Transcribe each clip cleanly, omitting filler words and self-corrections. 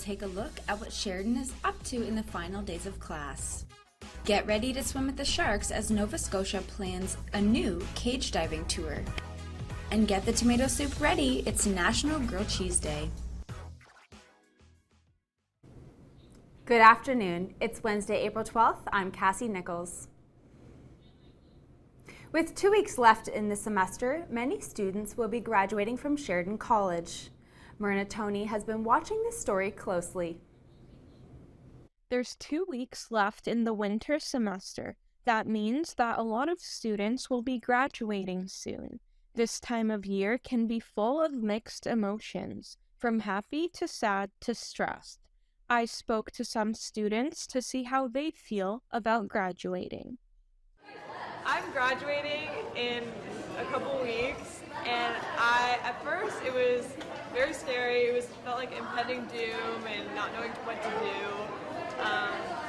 take a look at what Sheridan is up to in the final days of class. Get ready to swim with the sharks as Nova Scotia plans a new cage diving tour. And get the tomato soup ready, it's National Grilled Cheese Day. Good afternoon. It's Wednesday, April 12th. I'm Cassie Nichols. With 2 weeks left in the semester, many students will be graduating from Sheridan College. Myrna Toney has been watching this story closely. There's 2 weeks left in the winter semester. That means that a lot of students will be graduating soon. This time of year can be full of mixed emotions, from happy to sad to stressed. I spoke to some students to see how they feel about graduating. I'm graduating in a couple weeks, and at first it was very scary. It felt like impending doom and not knowing what to do.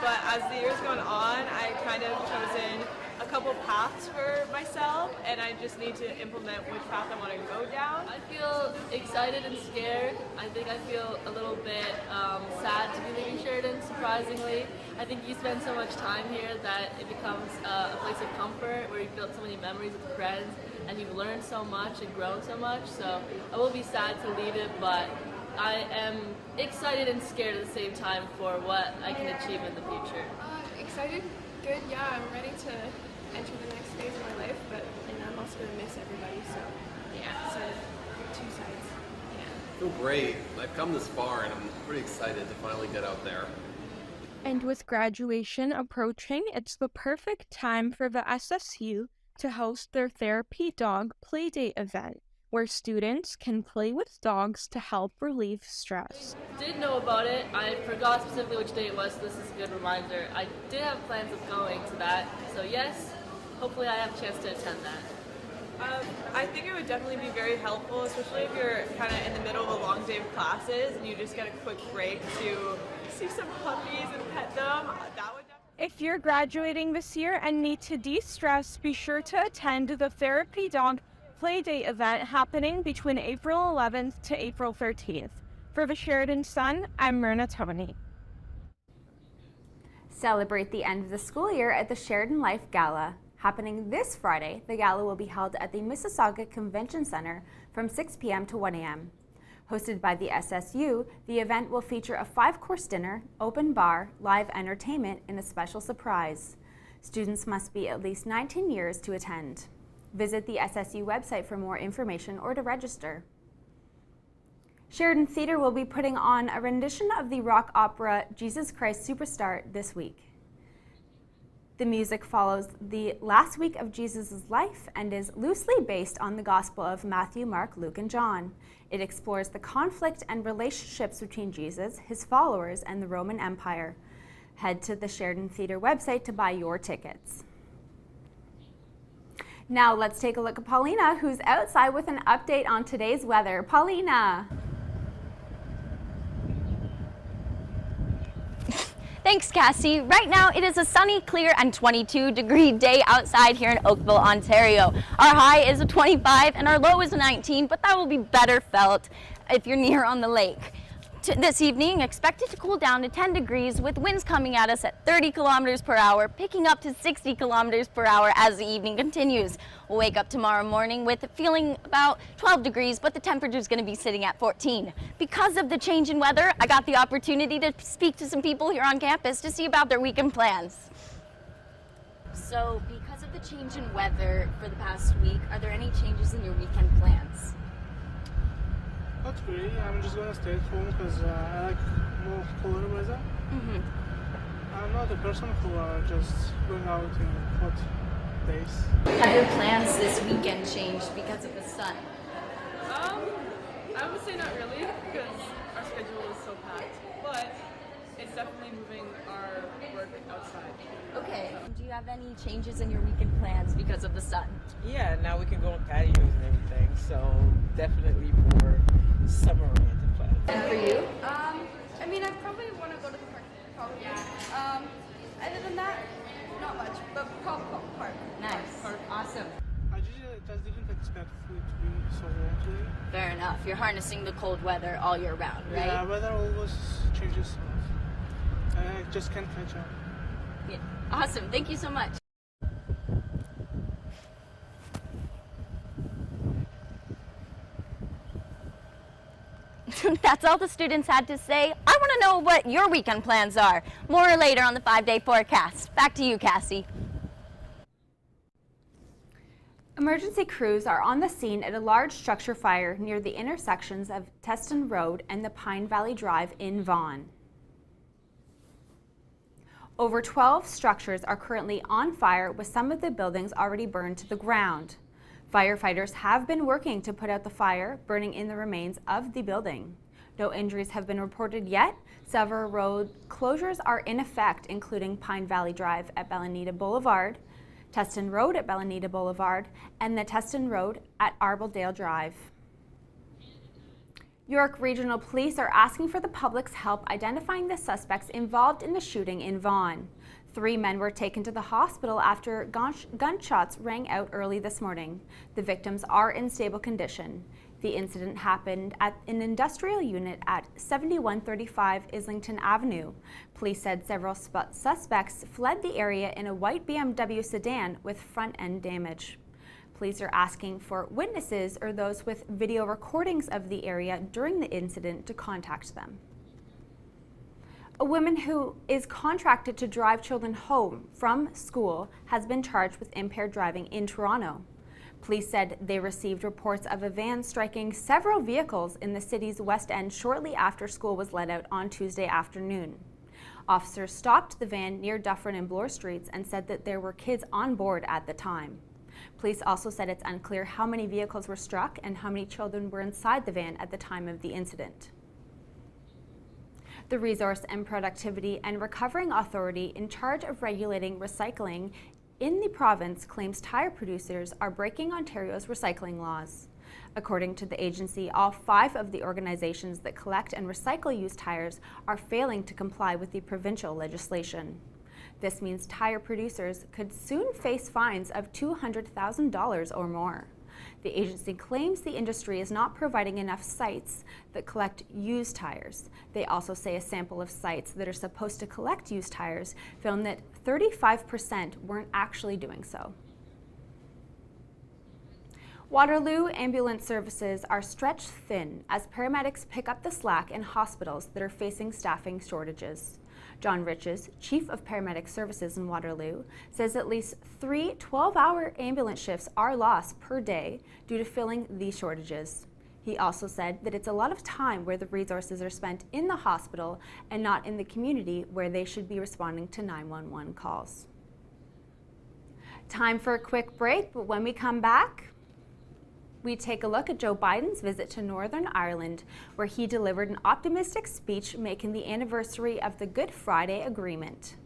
But as the year's gone on, I kind of chosen a couple paths for myself, and I just need to implement which path I want to go down. I feel excited and scared. I think I feel a little bit sad to be leaving Sheridan, surprisingly. I think you spend so much time here that it becomes a place of comfort where you've built so many memories with friends and you've learned so much and grown so much. So I will be sad to leave it, but I am excited and scared at the same time for what I can achieve in the future. Excited, good, yeah, I'm ready to enter the next phase of my life, but I'm also going to miss everybody, so yeah, so two sides, yeah. I feel great. I've come this far and I'm pretty excited to finally get out there. And with graduation approaching, it's the perfect time for the SSU to host their Therapy Dog Playdate event, where students can play with dogs to help relieve stress. I did know about it. I forgot specifically which day it was, so this is a good reminder. I did have plans of going to that, so yes, hopefully I have a chance to attend that. I think it would definitely be very helpful, especially if you're kind of in the middle of a long day of classes and you just get a quick break to see some puppies and pet them. That would If you're graduating this year and need to de-stress, be sure to attend the Therapy Dog Playdate event happening between April 11th to April 13th. For the Sheridan Sun, I'm Myrna Toney. Celebrate the end of the school year at the Sheridan Life Gala. Happening this Friday, the gala will be held at the Mississauga Convention Center from 6 p.m. to 1 a.m. Hosted by the SSU, the event will feature a 5-course dinner, open bar, live entertainment, and a special surprise. Students must be at least 19 years to attend. Visit the SSU website for more information or to register. Sheridan Theatre will be putting on a rendition of the rock opera Jesus Christ Superstar this week. The music follows the last week of Jesus' life and is loosely based on the Gospel of Matthew, Mark, Luke, and John. It explores the conflict and relationships between Jesus, his followers, and the Roman Empire. Head to the Sheridan Theatre website to buy your tickets. Now let's take a look at Paulina, who's outside with an update on today's weather. Paulina. Thanks, Cassie. Right now, it is a sunny, clear, and 22-degree day outside here in Oakville, Ontario. Our high is a 25 and our low is a 19, but that will be better felt if you're near on the lake. This evening, expected to cool down to 10 degrees with winds coming at us at 30 kilometers per hour, picking up to 60 kilometers per hour as the evening continues. We'll wake up tomorrow morning with feeling about 12 degrees, but the temperature is going to be sitting at 14. Because of the change in weather, I got the opportunity to speak to some people here on campus to see about their weekend plans. So, because of the change in weather for the past week, are there any changes in your weekend plans? Not really. I'm just gonna stay at home because I like more cooler weather. I'm not a person who just going out in hot days. Have your plans this weekend changed because of the sun? I would say not really, because our schedule is so packed, but it's definitely moving our work outside. Okay. Do you have any changes in your weekend plans because of the sun? Yeah, now we can go on patios and everything, so definitely more summer-oriented plans. And for you? I mean, I probably want to go to the park, probably. Other than that, not much, but probably park. Nice. Awesome. I just didn't expect it to be so warm today. Fair enough. You're harnessing the cold weather all year round, right? Yeah, weather always changes. changes so much. I just can't catch up. Yeah. Awesome. Thank you so much. That's all the students had to say. I want to know what your weekend plans are. More later on the 5-day forecast. Back to you, Cassie. Emergency crews are on the scene at a large structure fire near the intersections of Teston Road and the Pine Valley Drive in Vaughan. Over 12 structures are currently on fire, with some of the buildings already burned to the ground. Firefighters have been working to put out the fire, burning in the remains of the building. No injuries have been reported yet. Several road closures are in effect, including Pine Valley Drive at Bellanita Boulevard, Teston Road at Bellanita Boulevard, and the Teston Road at Arbaldale Drive. York Regional Police are asking for the public's help identifying the suspects involved in the shooting in Vaughan. 3 men were taken to the hospital after gunshots rang out early this morning. The victims are in stable condition. The incident happened at an industrial unit at 7135 Islington Avenue. Police said several suspects fled the area in a white BMW sedan with front-end damage. Police are asking for witnesses or those with video recordings of the area during the incident to contact them. A woman who is contracted to drive children home from school has been charged with impaired driving in Toronto. Police said they received reports of a van striking several vehicles in the city's West End shortly after school was let out on Tuesday afternoon. Officers stopped the van near Dufferin and Bloor Streets and said that there were kids on board at the time. Police also said it's unclear how many vehicles were struck and how many children were inside the van at the time of the incident. The Resource and Productivity and Recovering Authority in charge of regulating recycling in the province claims tire producers are breaking Ontario's recycling laws. According to the agency, all 5 of the organizations that collect and recycle used tires are failing to comply with the provincial legislation. This means tire producers could soon face fines of $200,000 or more. The agency claims the industry is not providing enough sites that collect used tires. They also say a sample of sites that are supposed to collect used tires found that 35% weren't actually doing so. Waterloo ambulance services are stretched thin as paramedics pick up the slack in hospitals that are facing staffing shortages. John Riches, Chief of Paramedic Services in Waterloo, says at least 3 12-hour ambulance shifts are lost per day due to filling these shortages. He also said that it's a lot of time where the resources are spent in the hospital and not in the community where they should be responding to 911 calls. Time for a quick break, but when we come back, we take a look at Joe Biden's visit to Northern Ireland, where he delivered an optimistic speech making the anniversary of the Good Friday Agreement.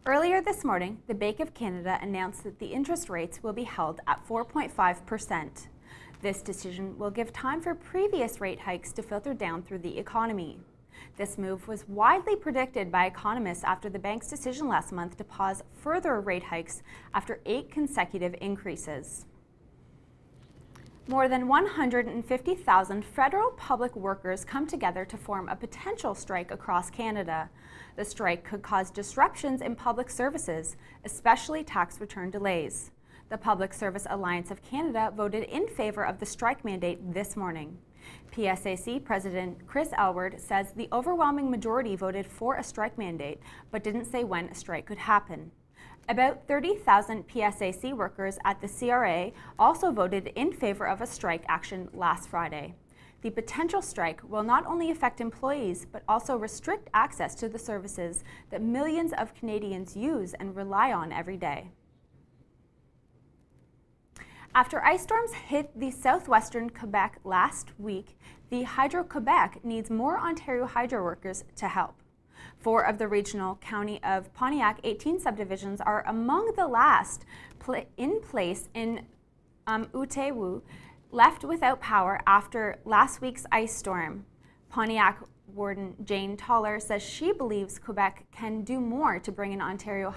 Earlier this morning, the Bank of Canada announced that the interest rates will be held at 4.5%. This decision will give time for previous rate hikes to filter down through the economy. This move was widely predicted by economists after the bank's decision last month to pause further rate hikes after 8 consecutive increases. More than 150,000 federal public workers come together to form a potential strike across Canada. The strike could cause disruptions in public services, especially tax return delays. The Public Service Alliance of Canada voted in favor of the strike mandate this morning. PSAC President Chris Aylward says the overwhelming majority voted for a strike mandate, but didn't say when a strike could happen. About 30,000 PSAC workers at the CRA also voted in favor of a strike action last Friday. The potential strike will not only affect employees, but also restrict access to the services that millions of Canadians use and rely on every day. After ice storms hit the southwestern Quebec last week, the Hydro-Quebec needs more Ontario Hydro workers to help. 4 of the regional County of Pontiac 18 subdivisions are among the last in place in Outaouais, left without power after last week's ice storm. Pontiac Warden Jane Toller says she believes Quebec can do more to bring in Ontario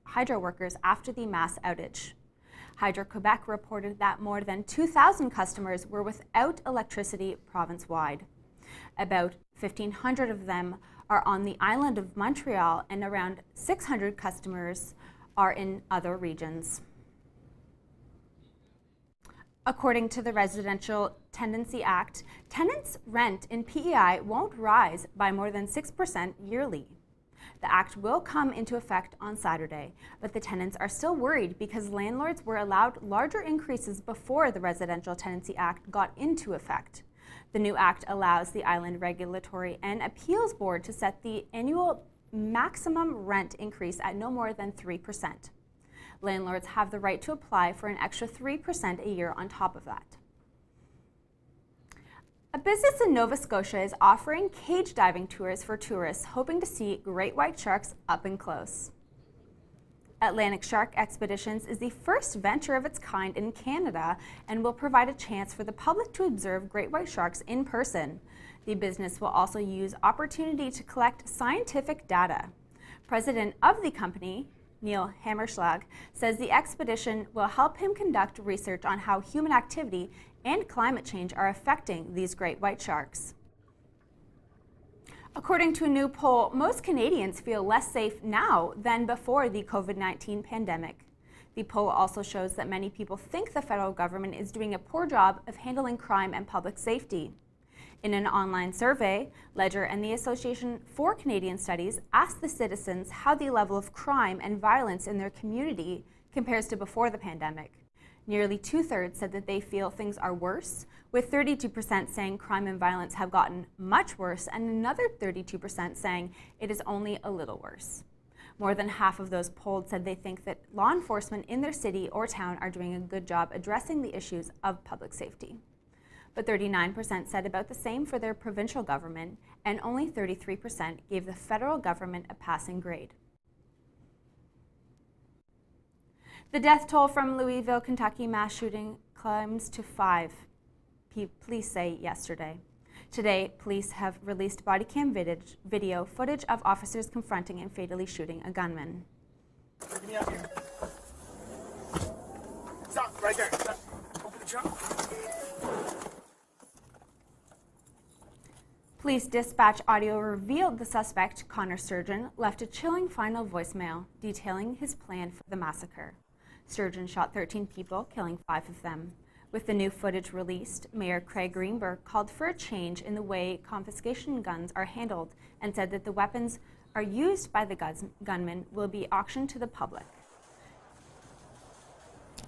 Hydro workers after the mass outage. Hydro-Quebec reported that more than 2,000 customers were without electricity province-wide. About 1,500 of them are on the island of Montreal, and around 600 customers are in other regions. According to the Residential Tenancy Act, tenants' rent in PEI won't rise by more than 6% yearly. The act will come into effect on Saturday, but the tenants are still worried because landlords were allowed larger increases before the Residential Tenancy Act got into effect. The new act allows the Island Regulatory and Appeals Board to set the annual maximum rent increase at no more than 3%. Landlords have the right to apply for an extra 3% a year on top of that. A business in Nova Scotia is offering cage diving tours for tourists hoping to see great white sharks up and close. Atlantic Shark Expeditions is the first venture of its kind in Canada and will provide a chance for the public to observe great white sharks in person. The business will also use opportunity to collect scientific data. President of the company, Neil Hammerschlag, says the expedition will help him conduct research on how human activity and climate change are affecting these great white sharks. According to a new poll, most Canadians feel less safe now than before the COVID-19 pandemic. The poll also shows that many people think the federal government is doing a poor job of handling crime and public safety. In an online survey, Ledger and the Association for Canadian Studies asked the citizens how the level of crime and violence in their community compares to before the pandemic. Nearly 2/3 said that they feel things are worse, with 32% saying crime and violence have gotten much worse, and another 32% saying it is only a little worse. More than half of those polled said they think that law enforcement in their city or town are doing a good job addressing the issues of public safety. But 39% said about the same for their provincial government, and only 33% gave the federal government a passing grade. The death toll from Louisville, Kentucky mass shooting climbs to 5, police say yesterday. Today, police have released body cam video footage of officers confronting and fatally shooting a gunman. Get me out here. Stop, right there. Stop. Open the trunk. Police dispatch audio revealed the suspect, Connor Sturgeon, left a chilling final voicemail detailing his plan for the massacre. Sturgeon shot 13 people, killing 5 of them. With the new footage released, Mayor Craig Greenberg called for a change in the way confiscation guns are handled and said that the weapons are used by the gunmen will be auctioned to the public.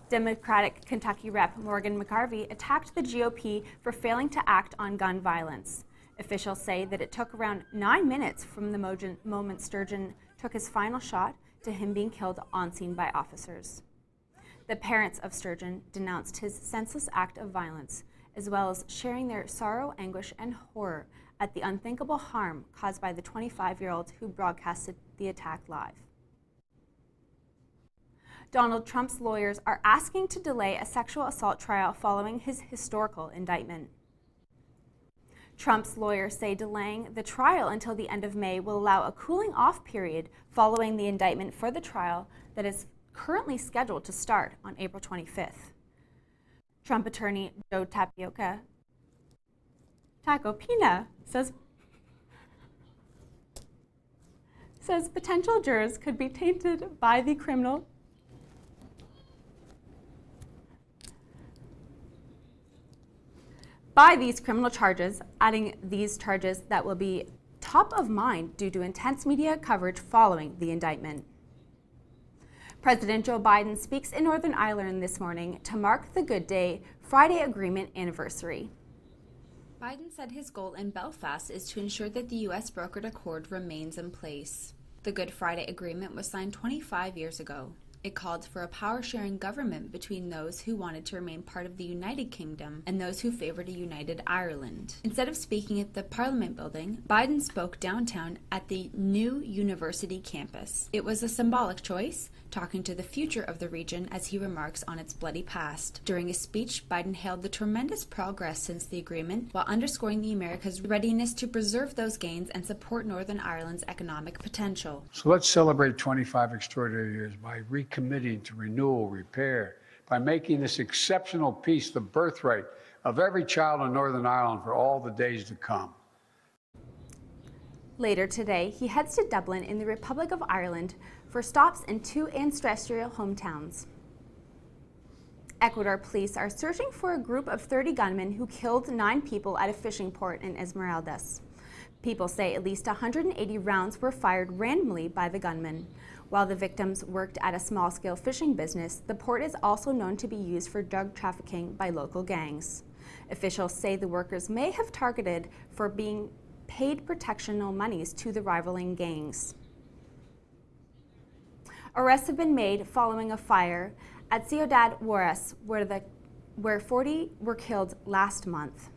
Democratic Kentucky Rep. Morgan McGarvey attacked the GOP for failing to act on gun violence. Officials say that it took around 9 minutes from the moment Sturgeon took his final shot to him being killed on scene by officers. The parents of Sturgeon denounced his senseless act of violence, as well as sharing their sorrow, anguish, and horror at the unthinkable harm caused by the 25-year-old who broadcasted the attack live. Donald Trump's lawyers are asking to delay a sexual assault trial following his historical indictment. Trump's lawyers say delaying the trial until the end of May will allow a cooling off period following the indictment for the trial that is currently scheduled to start on April 25th. Trump attorney Joe Tacopina says potential jurors could be tainted by these criminal charges, adding these charges that will be top of mind due to intense media coverage following the indictment. President Joe Biden speaks in Northern Ireland this morning to mark the Good Day Friday Agreement anniversary. Biden said his goal in Belfast is to ensure that the U.S. brokered accord remains in place. The Good Friday Agreement was signed 25 years ago. It called for a power-sharing government between those who wanted to remain part of the United Kingdom and those who favored a united Ireland. Instead of speaking at the Parliament building, Biden spoke downtown at the new university campus. It was a symbolic choice, talking to the future of the region as he remarks on its bloody past. During his speech, Biden hailed the tremendous progress since the agreement while underscoring the America's readiness to preserve those gains and support Northern Ireland's economic potential. So let's celebrate 25 extraordinary years by recommitting to renewal, repair, by making this exceptional peace the birthright of every child in Northern Ireland for all the days to come. Later today, he heads to Dublin in the Republic of Ireland for stops in two ancestral hometowns. Ecuador police are searching for a group of 30 gunmen who killed 9 people at a fishing port in Esmeraldas. People say at least 180 rounds were fired randomly by the gunmen. While the victims worked at a small-scale fishing business, the port is also known to be used for drug trafficking by local gangs. Officials say the workers may have targeted for being paid protectional monies to the rivaling gangs. Arrests have been made following a fire at Ciudad Juarez, where 40 were killed last month.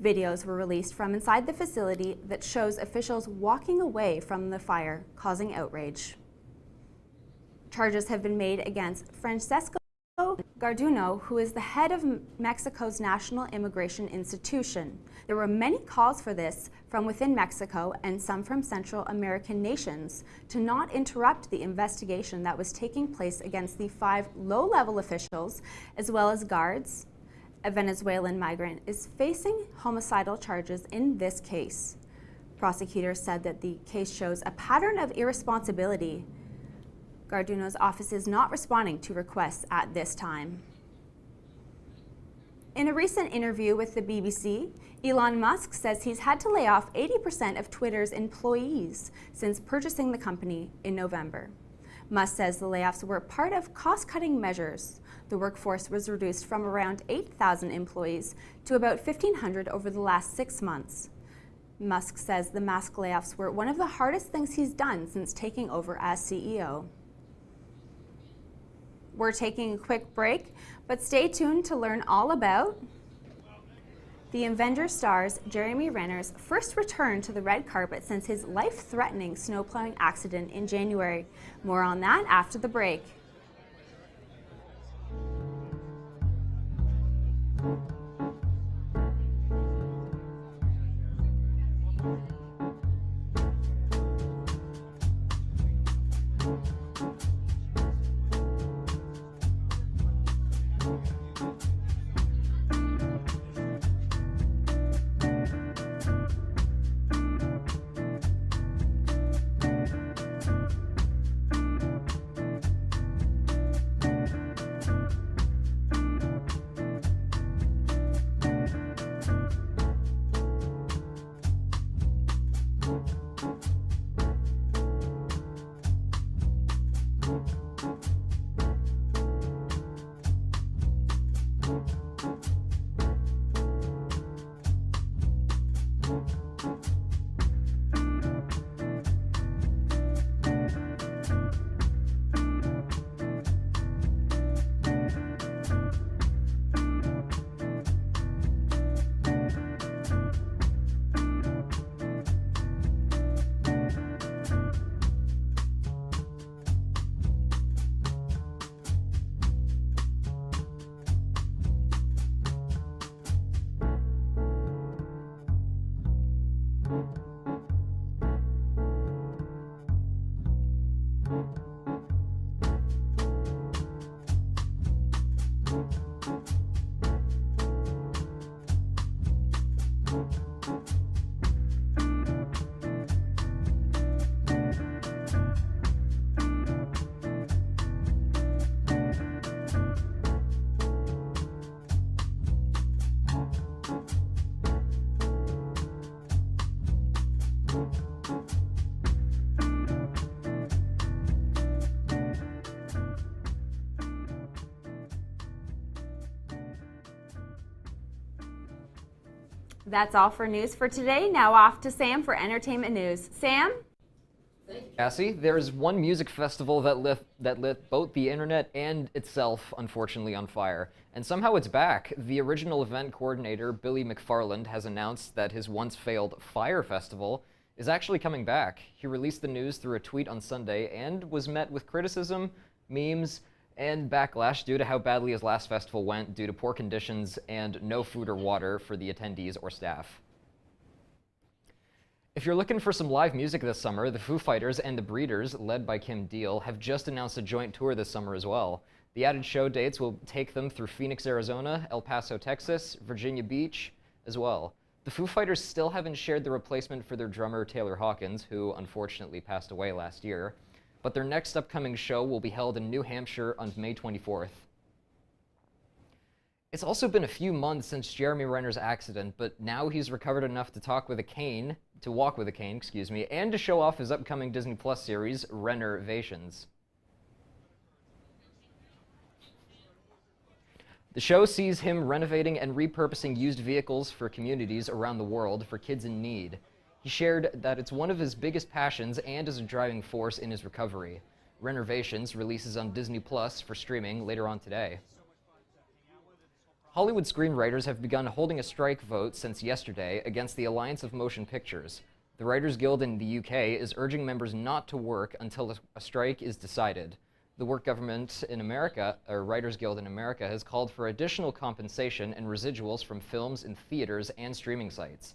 Videos were released from inside the facility that shows officials walking away from the fire, causing outrage. Charges have been made against Francesco Garduno, who is the head of Mexico's National Immigration Institution. There were many calls for this from within Mexico and some from Central American nations to not interrupt the investigation that was taking place against the 5 low-level officials, as well as guards. A Venezuelan migrant is facing homicidal charges in this case. Prosecutors said that the case shows a pattern of irresponsibility. Garduno's office is not responding to requests at this time. In a recent interview with the BBC, Elon Musk says he's had to lay off 80% of Twitter's employees since purchasing the company in November. Musk says the layoffs were part of cost-cutting measures. The workforce was reduced from around 8,000 employees to about 1,500 over the last 6 months. Musk says the mass layoffs were one of the hardest things he's done since taking over as CEO. We're taking a quick break, but stay tuned to learn all about the Avengers star's Jeremy Renner's first return to the red carpet since his life-threatening snowplowing accident in January. More on that after the break. That's all for news for today. Now off to Sam for entertainment news. Sam? Cassie, there is one music festival that lit both the internet and itself, unfortunately, on fire. And somehow it's back. The original event coordinator, Billy McFarland, has announced that his once failed Fire Festival is actually coming back. He released the news through a tweet on Sunday and was met with criticism, memes, and backlash due to how badly his last festival went due to poor conditions and no food or water for the attendees or staff. If you're looking for some live music this summer, the Foo Fighters and the Breeders, led by Kim Deal, have just announced a joint tour this summer as well. The added show dates will take them through Phoenix, Arizona, El Paso, Texas, Virginia Beach as well. The Foo Fighters still haven't shared the replacement for their drummer Taylor Hawkins, who unfortunately passed away last year, but their next upcoming show will be held in New Hampshire on May 24th. It's also been a few months since Jeremy Renner's accident, but now he's recovered enough to walk with a cane, and to show off his upcoming Disney Plus series, Rennervations. The show sees him renovating and repurposing used vehicles for communities around the world for kids in need. He shared that it's one of his biggest passions and is a driving force in his recovery. Rennervations releases on Disney Plus for streaming later on today. Hollywood screenwriters have begun holding a strike vote since yesterday against the Alliance of Motion Pictures. The Writers Guild in the UK is urging members not to work until a strike is decided. The Writers Guild in America has called for additional compensation and residuals from films in theaters and streaming sites.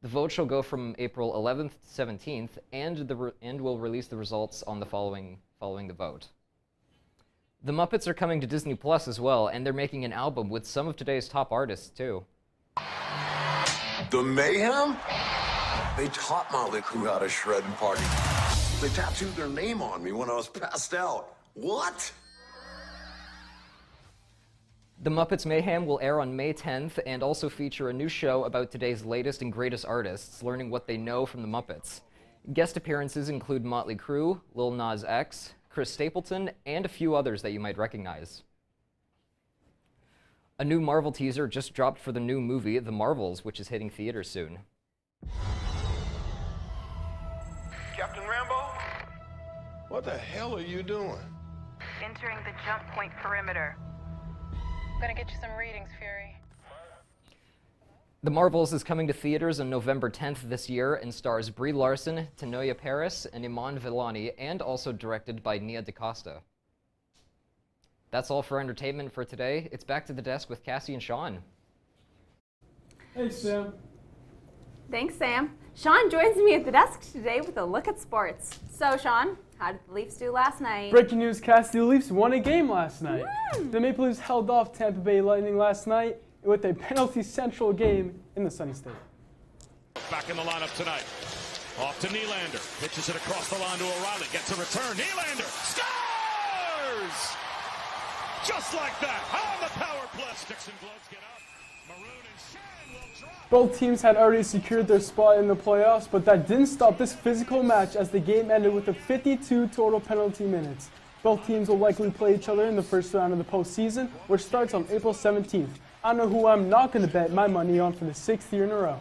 The vote shall go from April 11th to 17th, and will release the results on the following the vote. The Muppets are coming to Disney Plus as well, and they're making an album with some of today's top artists, too. The Mayhem? They taught Motley Crue how to shred and party. They tattooed their name on me when I was passed out. What? The Muppets Mayhem will air on May 10th and also feature a new show about today's latest and greatest artists, learning what they know from the Muppets. Guest appearances include Motley Crue, Lil Nas X, Chris Stapleton, and a few others that you might recognize. A new Marvel teaser just dropped for the new movie, The Marvels, which is hitting theaters soon. Captain Rambo? What the hell are you doing? Entering the jump point perimeter. I'm gonna get you some readings, Fury. The Marvels is coming to theaters on November 10th this year and stars Brie Larson, Tanoia Paris, and Iman Vellani, and also directed by Nia DaCosta. That's all for entertainment for today. It's back to the desk with Cassie and Sean. Hey, Sam. Thanks, Sam. Sean joins me at the desk today with a look at sports. So, Sean, how did the Leafs do last night? Breaking news, Cassie, the Leafs won a game last night. The Maple Leafs held off Tampa Bay Lightning last night with a penalty central game in the sunny state. Back in the lineup tonight. Off to Nylander. Pitches it across the line to O'Reilly. Gets a return. Nylander scores! Just like that. On the power play. Sticks and gloves get up. Maroon and Sheridan will drop. Both teams had already secured their spot in the playoffs, but that didn't stop this physical match as the game ended with a 52 total penalty minutes. Both teams will likely play each other in the first round of the postseason, which starts on April 17th. I know who I'm not going to bet my money on for the 6th year in a row.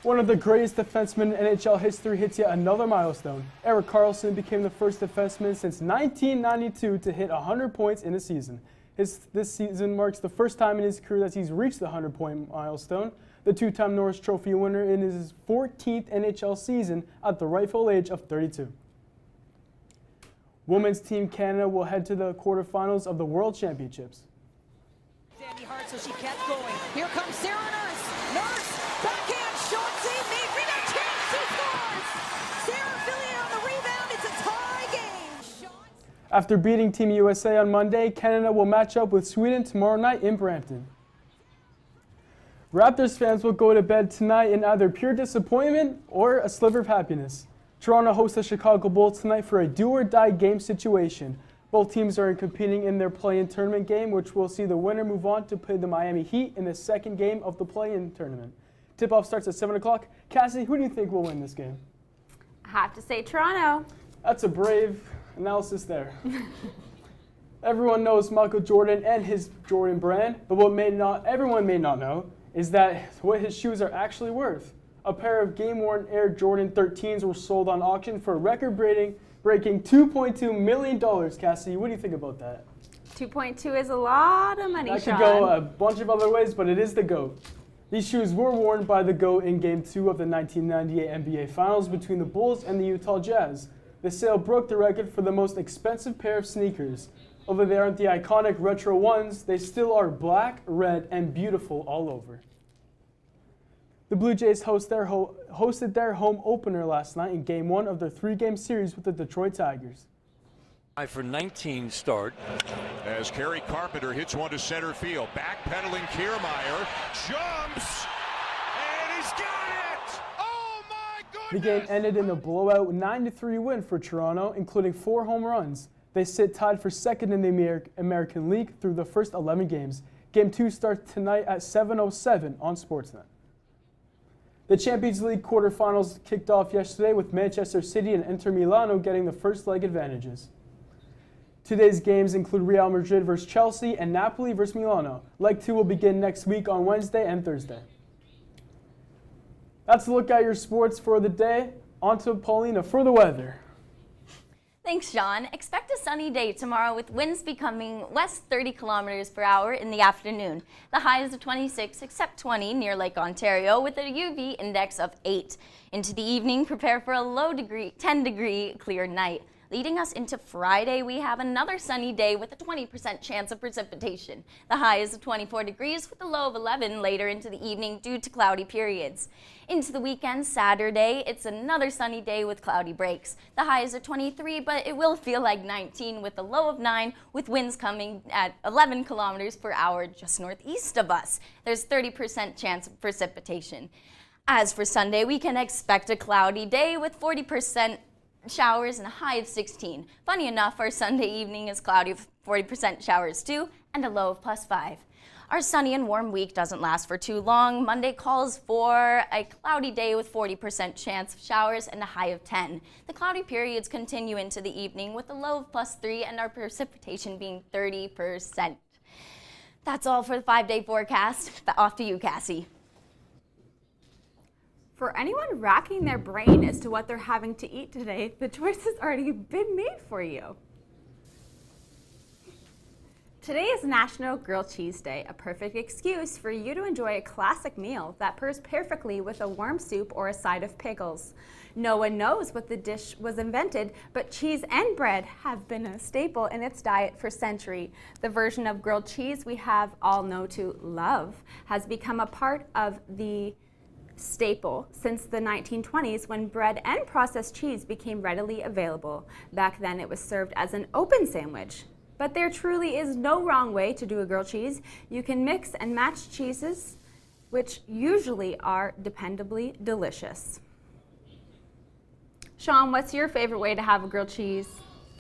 One of the greatest defensemen in NHL history hits yet another milestone. Erik Karlsson became the first defenseman since 1992 to hit 100 points in a season. This season marks the first time in his career that he's reached the 100-point milestone. The two-time Norris Trophy winner in his 14th NHL season at the rightful age of 32. Women's Team Canada will head to the quarterfinals of the World Championships. Sandy Hart, so she kept going. Here comes Sarah Nurse. Nurse, backhand Chauncey made rebound chance. He scores. Sarah Fillion on the rebound. It's a tie game. After beating Team USA on Monday, Canada will match up with Sweden tomorrow night in Brampton. Raptors fans will go to bed tonight in either pure disappointment or a sliver of happiness. Toronto hosts the Chicago Bulls tonight for a do-or-die game situation. Both teams are competing in their play-in tournament game, which will see the winner move on to play the Miami Heat in the second game of the play-in tournament. Tip-off starts at 7 o'clock. Cassie, who do you think will win this game? I have to say Toronto. That's a brave analysis there. Everyone knows Michael Jordan and his Jordan brand, but what everyone may not know is that what his shoes are actually worth. A pair of game-worn Air Jordan 13s were sold on auction for a record-breaking $2.2 million. Cassie, what do you think about that? 2.2 is a lot of money, That Sean. could go a bunch of other ways, but it is the GOAT. These shoes were worn by the GOAT in Game 2 of the 1998 NBA Finals between the Bulls and the Utah Jazz. The sale broke the record for the most expensive pair of sneakers. Although they aren't the iconic retro ones, they still are black, red, and beautiful all over. The Blue Jays hosted their home opener last night in Game 1 of their 3-game series with the Detroit Tigers. For 19 start. As Kerry Carpenter hits one to center field. Backpedaling Kiermaier. Jumps! And he's got it! Oh my goodness! The game ended in a blowout 9-3 win for Toronto, including 4 home runs. They sit tied for second in the American League through the first 11 games. Game 2 starts tonight at 7:07 on Sportsnet. The Champions League quarterfinals kicked off yesterday with Manchester City and Inter Milano getting the first leg advantages. Today's games include Real Madrid versus Chelsea and Napoli versus Milano. Leg 2 will begin next week on Wednesday and Thursday. That's a look at your sports for the day. On to Paulina for the weather. Thanks, Sean. Expect a sunny day tomorrow with winds becoming west 30 kilometers per hour in the afternoon. The high is of 26, except 20 near Lake Ontario with a UV index of 8. Into the evening, prepare for a low 10-degree clear night. Leading us into Friday, we have another sunny day with a 20% chance of precipitation. The high is of 24 degrees with a low of 11 later into the evening due to cloudy periods. Into the weekend, Saturday, it's another sunny day with cloudy breaks. The high is of 23, but it will feel like 19 with a low of 9 with winds coming at 11 kilometers per hour just northeast of us. There's 30% chance of precipitation. As for Sunday, we can expect a cloudy day with 40% showers and a high of 16. Funny enough, our Sunday evening is cloudy with 40% showers too and a low of +5. Our sunny and warm week doesn't last for too long. Monday calls for a cloudy day with 40% chance of showers and a high of 10. The cloudy periods continue into the evening with a low of +3 and our precipitation being 30%. That's all for the 5-day forecast. Off to you, Cassie. For anyone racking their brain as to what they're having to eat today, the choice has already been made for you. Today is National Grilled Cheese Day, a perfect excuse for you to enjoy a classic meal that pairs perfectly with a warm soup or a side of pickles. No one knows what the dish was invented, but cheese and bread have been a staple in its diet for centuries. The version of grilled cheese we have all know to love has become a part of the staple since the 1920s when bread and processed cheese became readily available. Back then it was served as an open sandwich. But there truly is no wrong way to do a grilled cheese. You can mix and match cheeses, which usually are dependably delicious. Sean, what's your favorite way to have a grilled cheese?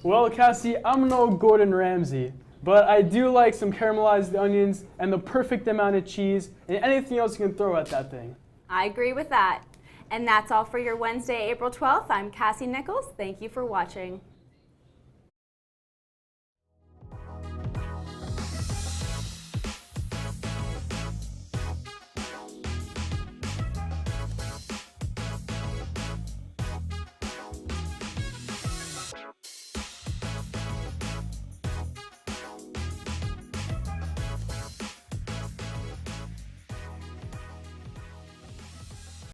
Well, Cassie, I'm no Gordon Ramsay, but I do like some caramelized onions and the perfect amount of cheese and anything else you can throw at that thing. I agree with that. And that's all for your Wednesday, April 12th. I'm Cassie Nichols. Thank you for watching.